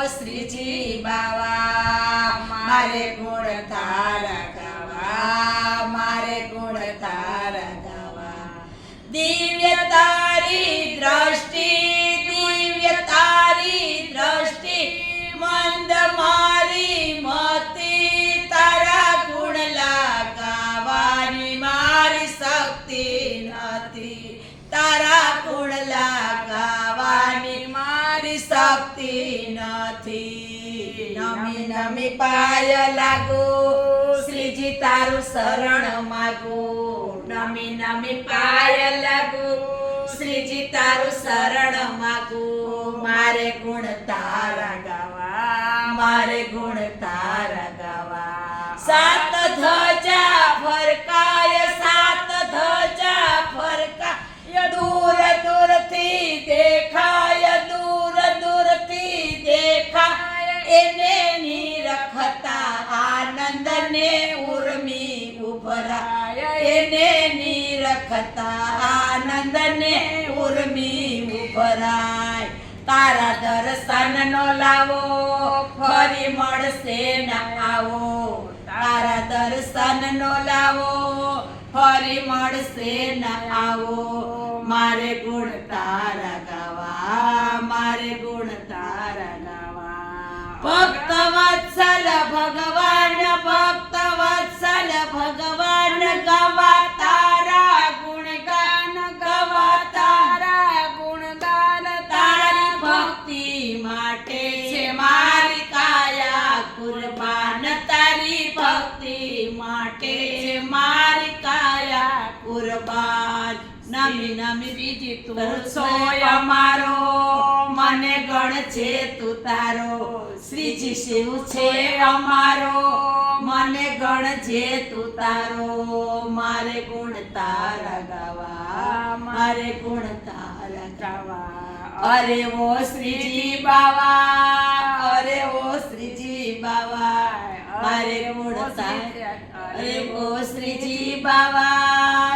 શ્રીજી બાવા મારે ગુણ તારા ગાવા મારે ગુણ તારા ગાવા દિવ્ય તારી દ્રષ્ટિ દિવ્ય તારી દ્રષ્ટિ મંદ મારી મતી તારા ગુણ ગાવાની મારી શક્તિ નથી તારા ગુણ ગાવાની મારી શક્તિ નથી નમી નમી પાય લાગુ શ્રીજી તારું શરણ માગુ નમી નમી પાય લાગુ શ્રીજી તારું શરણ માગુ મારે ગુણ તારા ગાવા મારે ગુણ તારા ગાવા સાત ધજા ફરકાય સાત ધજા ફરકાય દૂર દૂરથી દેખાય દૂર દૂરથી દેખાય એને નિરખતા આનંદને ઉર્મી ઉભરાય એને નિરખતા આનંદને ઉર્મી ઉભરાય તારા દર્શન નો લાવો ફરી મળશે ના આવો તારા દર્શન નો લાવો ફરી મળશે ના આવો મારે ગુણ તારા ગાવા મારે ગુણ તારા ગાવા ભક્ત વત્સલ ભગવાન ભક્ત વત્સલ ભગવાન ગવા તારા ગુણગાન ગવા તારા ગુણગાન તારી ભક્તિ માટે છે મારી કાયા કુરબાન તારી ભક્તિ માટે છે મારી કાયા કુરબાન નમી નમી બીજી તું સોય અમારો મને ગણ છે તું તારો શ્રીજી શિવ છે અમારો મને ગણ છે તું તારો મારે ગુણ તારા ગાવા મારે ગુણ તારા ગાવા અરે ઓ શ્રીજી બાવા અરે ઓ શ્રીજી બાવા મારે ગુણ તારા અરે ઓ શ્રીજી બાવા